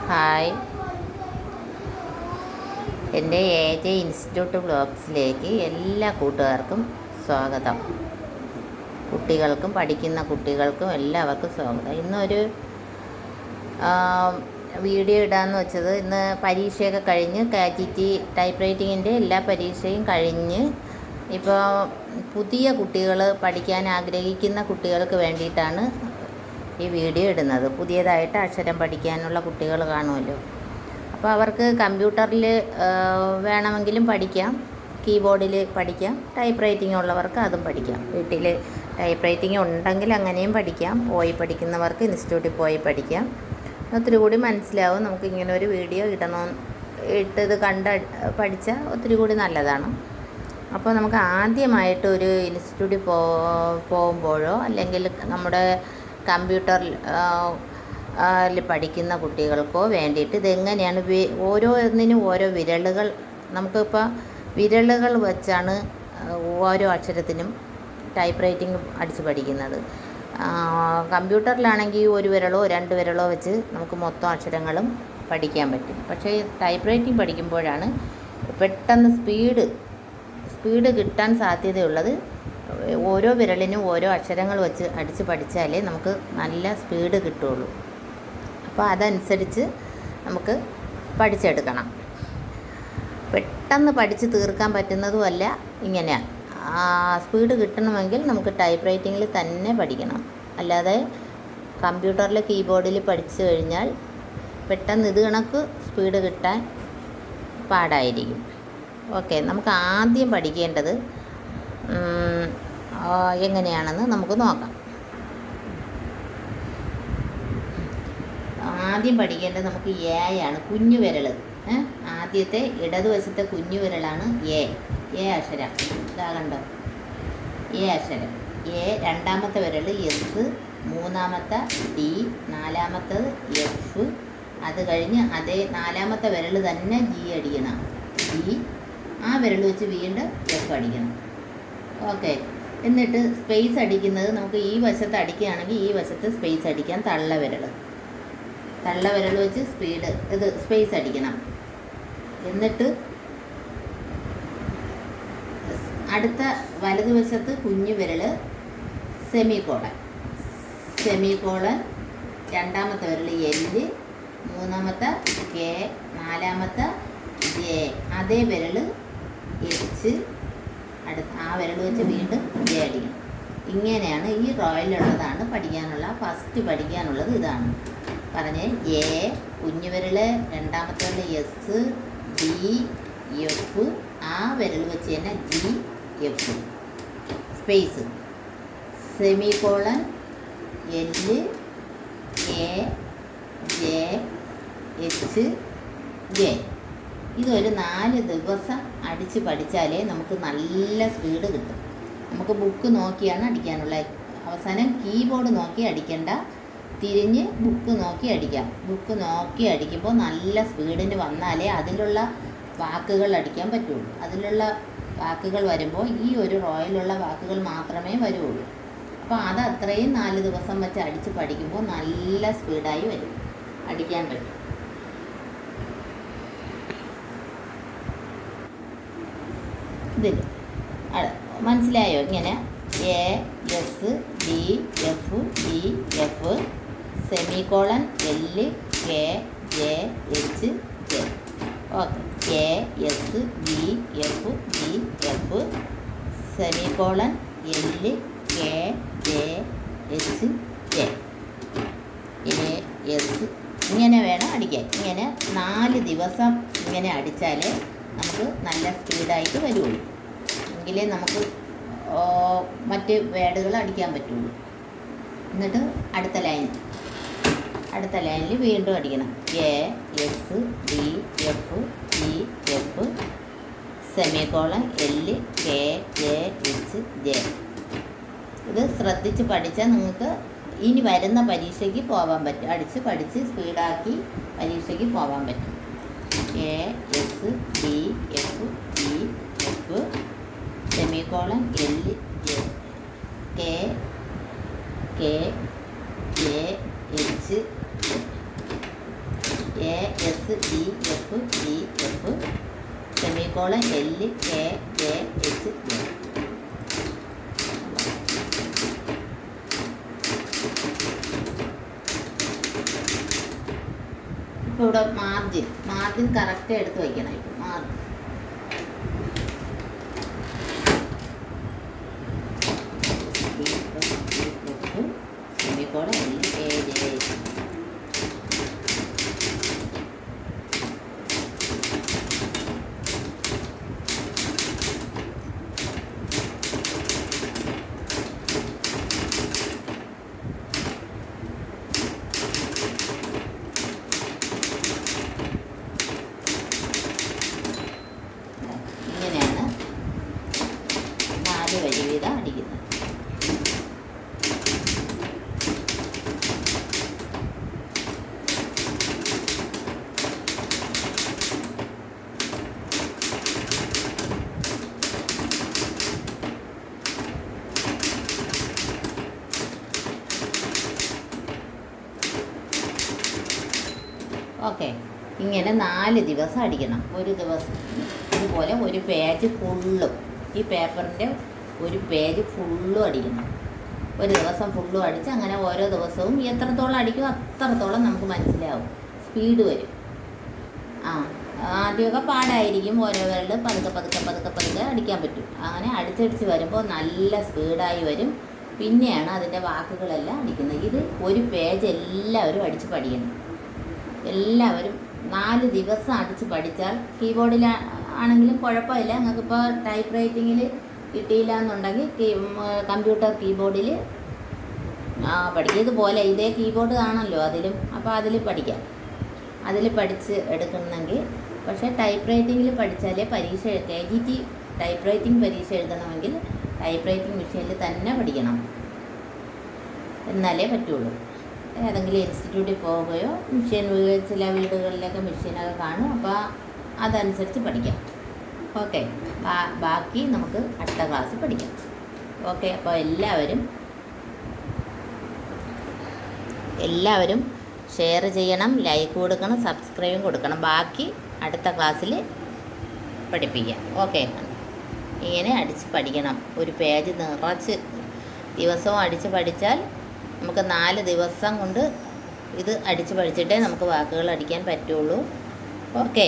Hi, എൻ്റെ AJ institute വ്ലോഗ്സിലേക്ക് എല്ലാ കൂട്ടുകാർക്കും സ്വാഗതം. കുട്ടികൾക്കും പഠിക്കുന്ന കുട്ടികൾക്കും എല്ലാവർക്കും സ്വാഗതം. ഇന്നൊരു വീഡിയോ ഇടാമെന്ന് വെച്ചത്, ഇന്ന് പരീക്ഷയൊക്കെ കഴിഞ്ഞ് KGT ടൈപ്പ് റൈറ്റിങ്ങിൻ്റെ എല്ലാ പരീക്ഷയും കഴിഞ്ഞ് ഇപ്പോൾ പുതിയ കുട്ടികൾ പഠിക്കാൻ ആഗ്രഹിക്കുന്ന കുട്ടികൾക്ക് വേണ്ടിയിട്ടാണ് ഈ വീഡിയോ ഇടുന്നത്. പുതിയതായിട്ട് അക്ഷരം പഠിക്കാനുള്ള കുട്ടികൾ കാണുമല്ലോ, അപ്പോൾ അവർക്ക് കമ്പ്യൂട്ടറിൽ വേണമെങ്കിലും പഠിക്കാം, കീബോർഡിൽ പഠിക്കാം, ടൈപ്പ് റൈറ്റിംഗ് ഉള്ളവർക്ക് അതും പഠിക്കാം. വീട്ടിൽ ടൈപ്പ് റൈറ്റിംഗ് ഉണ്ടെങ്കിൽ അങ്ങനെയും പഠിക്കാം. പോയി പഠിക്കുന്നവർക്ക് ഇൻസ്റ്റിറ്റ്യൂട്ടിൽ പോയി പഠിക്കാം. ഒത്തിരി കൂടി മനസ്സിലാവും. നമുക്ക് ഇങ്ങനെ ഒരു വീഡിയോ ഇട്ടത് പഠിച്ചാൽ ഒത്തിരി കൂടി നല്ലതാണ്. അപ്പോൾ നമുക്ക് ആദ്യമായിട്ട് ഒരു ഇൻസ്റ്റിറ്റ്യൂട്ടിൽ പോകുമ്പോഴോ അല്ലെങ്കിൽ നമ്മുടെ കമ്പ്യൂട്ടറിൽ പഠിക്കുന്ന കുട്ടികൾക്കോ വേണ്ടിയിട്ട് ഇതെങ്ങനെയാണ് ഓരോന്നിനും ഓരോ വിരലുകൾ, നമുക്കിപ്പോൾ വിരലുകൾ വെച്ചാണ് ഓരോ അക്ഷരത്തിനും ടൈപ്പ് റൈറ്റിംഗ് അടിച്ച് പഠിക്കുന്നത്. കമ്പ്യൂട്ടറിലാണെങ്കിൽ ഒരു വിരലോ രണ്ട് വിരലോ വെച്ച് നമുക്ക് മൊത്തം അക്ഷരങ്ങളും പഠിക്കാൻ പറ്റും. പക്ഷേ ടൈപ്പ് റൈറ്റിംഗ് പഠിക്കുമ്പോഴാണ് പെട്ടെന്ന് സ്പീഡ് കിട്ടാൻ സാധ്യതയുള്ളത്. ഓരോ വിരലിനും ഓരോ അക്ഷരങ്ങൾ വെച്ച് അടിച്ച് പഠിച്ചാലേ നമുക്ക് നല്ല സ്പീഡ് കിട്ടുള്ളൂ. അപ്പോൾ അതനുസരിച്ച് നമുക്ക് പഠിച്ചെടുക്കണം. പെട്ടെന്ന് പഠിച്ച് തീർക്കാൻ പറ്റുന്നതുമല്ല. ഇങ്ങനെ സ്പീഡ് കിട്ടണമെങ്കിൽ നമുക്ക് ടൈപ്പ് റൈറ്റിങ്ങിൽ തന്നെ പഠിക്കണം. അല്ലാതെ കമ്പ്യൂട്ടറിലെ കീബോർഡിൽ പഠിച്ചു കഴിഞ്ഞാൽ പെട്ടെന്ന് ഇത് കണക്ക് സ്പീഡ് കിട്ടാൻ പാടായിരിക്കും. ഓക്കെ, നമുക്ക് ആദ്യം പഠിക്കേണ്ടത് എങ്ങനെയാണെന്ന് നമുക്ക് നോക്കാം. ആദ്യം പഠിക്കേണ്ടത് നമുക്ക് ആണ്, കുഞ്ഞു വിരൽ. ആദ്യത്തെ ഇടതുവശത്തെ കുഞ്ഞു വിരലാണ് എ അക്ഷരം. ഇതാ കണ്ടോ, അക്ഷരം രണ്ടാമത്തെ വിരൽ എസ്, മൂന്നാമത്തെ ഡി, നാലാമത്തത് എഫ്. അത് കഴിഞ്ഞ് അതേ നാലാമത്തെ വിരൽ തന്നെ ജി അടിക്കണം. ജി ആ വിരൽ വെച്ച് വീണ്ടും എഫ് അടിക്കണം. ഓക്കെ, എന്നിട്ട് സ്പേസ് അടിക്കുന്നത് നമുക്ക് ഈ വശത്ത് അടിക്കുകയാണെങ്കിൽ ഈ വശത്ത് സ്പേസ് അടിക്കാൻ തള്ള വിരൽ വെച്ച് സ്പേസ് അടിക്കണം. എന്നിട്ട് അടുത്ത വലതുവശത്ത് കുഞ്ഞു വിരൽ സെമികോളൻ, രണ്ടാമത്തെ വിരൽ എല്ല്, മൂന്നാമത്തെ കെ, നാലാമത്തെ ജെ, അതേ വിരൽ എച്ച്, ആ വിരൽ വെച്ച് വീണ്ടും ജെ അടിക്കണം. ഇങ്ങനെയാണ് ഈ റോയിലുള്ളതാണ് ഫസ്റ്റ് പഠിക്കാനുള്ളത്. ഇതാണ് പറഞ്ഞേ. എ കുഞ്ഞു വിരൽ, രണ്ടാമത്തെ വിരൽ എസ്, ഡി, എഫ്, ആ വിരൽ വെച്ച് തന്നെ G, F, space, semicolon, L, A, J, H, J. ഇതൊരു 4 ദിവസം അടിച്ച് പഠിച്ചാലേ നമുക്ക് നല്ല സ്പീഡ് കിട്ടും. നമുക്ക് ബുക്ക് നോക്കിയാണ് അടിക്കാനുള്ളത്. അവസാനം കീബോർഡ് നോക്കി അടിക്കേണ്ട, തിരിഞ്ഞ് ബുക്ക് നോക്കി അടിക്കാം. ബുക്ക് നോക്കി അടിക്കുമ്പോൾ നല്ല സ്പീഡിന് വന്നാലേ അതിലുള്ള വാക്കുകൾ അടിക്കാൻ പറ്റുള്ളൂ. അതിലുള്ള വാക്കുകൾ വരുമ്പോൾ ഈ ഒരു റോയിലുള്ള വാക്കുകൾ മാത്രമേ വരുള്ളൂ. അപ്പോൾ അത് അത്രയും 4 ദിവസം വെച്ച് അടിച്ച് പഠിക്കുമ്പോൾ നല്ല സ്പീഡായി വരും, അടിക്കാൻ പറ്റും. ഇതിൽ മനസ്സിലായോ? ഇങ്ങനെ A, S, D, F, G, F, semicolon, L, K, J, H, J. Okay, K, S, G, F, G, F, semicolon, L, K, J, H, J, S. ഇങ്ങനെ വേണം അടിക്കാൻ. ഇങ്ങനെ 4 ദിവസം ഇങ്ങനെ അടിച്ചാലേ നമുക്ക് നല്ല സ്പീഡായിട്ട് വരുള്ളൂ. എങ്കിലേ നമുക്ക് മറ്റ് വേർഡുകൾ അടിക്കാൻ പറ്റുള്ളൂ. എന്നിട്ട് അടുത്ത ലൈനിൽ വീണ്ടും അടിക്കണം. A, S, D, F, G, F, semicolon, L, K, J, H, J. ഇത് ശ്രദ്ധിച്ച് പഠിച്ചാൽ നിങ്ങൾക്ക് ഇനി വരുന്ന പരീക്ഷയ്ക്ക് പോകാൻ പറ്റും. അടിച്ച് പഠിച്ച് സ്പീഡാക്കി പരീക്ഷയ്ക്ക് പോകാൻ പറ്റും. A, S, D, F, G, F, semicolon, L, J, K, J, H. A S T F G F semicolon L K J H J. ഇപ്പോൾ ഇവിടെ മാർജിൻ കറക്റ്റ് എടുത്ത് വയ്ക്കണം. ഇപ്പം margin semicolon L K J H. ഇങ്ങനെയാണ് 4 വരി വീതം അടിക്കുന്നത്. Okay, ഇങ്ങനെ 4 ദിവസം അടിക്കണം. ഒരു ദിവസം ഇതുപോലെ ഒരു പേജ് ഫുള്ളും, ഈ പേപ്പറിൻ്റെ ഒരു പേജ് ഫുള്ളും അടിക്കണം. ഒരു ദിവസം ഫുള്ളും അടിച്ച് അങ്ങനെ ഓരോ ദിവസവും എത്രത്തോളം അടിക്കും അത്രത്തോളം നമുക്ക് മനസ്സിലാവും, സ്പീഡ് വരും. ആദ്യമൊക്കെ പാടായിരിക്കും, ഓരോ വിരൽ പതുക്കെ അടിക്കാൻ പറ്റും. അങ്ങനെ അടിച്ചടിച്ച് വരുമ്പോൾ നല്ല സ്പീഡായി വരും. പിന്നെയാണ് അതിൻ്റെ വാക്കുകളെല്ലാം അടിക്കുന്നത്. ഇത് ഒരു പേജ് എല്ലാവരും അടിച്ച് പഠിക്കണം. എല്ലാവരും 4 ദിവസം അടിച്ച് പഠിച്ചാൽ കീബോർഡിൽ ആണെങ്കിലും കുഴപ്പമില്ല. നിങ്ങൾക്കിപ്പോൾ ടൈപ്പ് റൈറ്റിങ്ങിൽ കിട്ടിയില്ല എന്നുണ്ടെങ്കിൽ കമ്പ്യൂട്ടർ കീബോർഡിൽ പഠിക്കുന്നതുപോലെ ഇതേ കീബോർഡ് ആണല്ലോ അതിലും, അപ്പോൾ അതിൽ പഠിക്കാം. അതിൽ പഠിച്ച് എടുക്കണമെങ്കിൽ, പക്ഷേ ടൈപ്പ് റൈറ്റിങ്ങിൽ പഠിച്ചാലേ പരീക്ഷ KGT ടൈപ്പ് റൈറ്റിംഗ് പരീക്ഷ എഴുതണമെങ്കിൽ ടൈപ്പ് റൈറ്റിംഗ് മെഷീനിൽ തന്നെ പഠിക്കണം, എന്നാലേ പറ്റുള്ളൂ. ഏതെങ്കിലും ഇൻസ്റ്റിറ്റ്യൂട്ടിൽ പോവുകയോ മെഷീൻ ചില വീടുകളിലൊക്കെ മെഷീനൊക്കെ കാണും, അപ്പോൾ അതനുസരിച്ച് പഠിക്കാം. ഓക്കെ, ബാക്കി നമുക്ക് അടുത്ത ക്ലാസ് പഠിക്കാം. ഓക്കെ, അപ്പോൾ എല്ലാവരും ഷെയർ ചെയ്യണം, ലൈക്ക് കൊടുക്കണം, സബ്സ്ക്രൈബും കൊടുക്കണം. ബാക്കി അടുത്ത ക്ലാസ്സിൽ പഠിപ്പിക്കാം. ഓക്കെ, ഇങ്ങനെ അടിച്ച് പഠിക്കണം. ഒരു പേജ് നിറച്ച് ദിവസവും അടിച്ച് പഠിച്ചാൽ നമുക്ക് 4 ദിവസം കൊണ്ട് ഇത് അടിച്ച് പഠിച്ചിട്ടേ നമുക്ക് വാക്കുകൾ അടിക്കാൻ പറ്റുള്ളൂ. ഓക്കെ.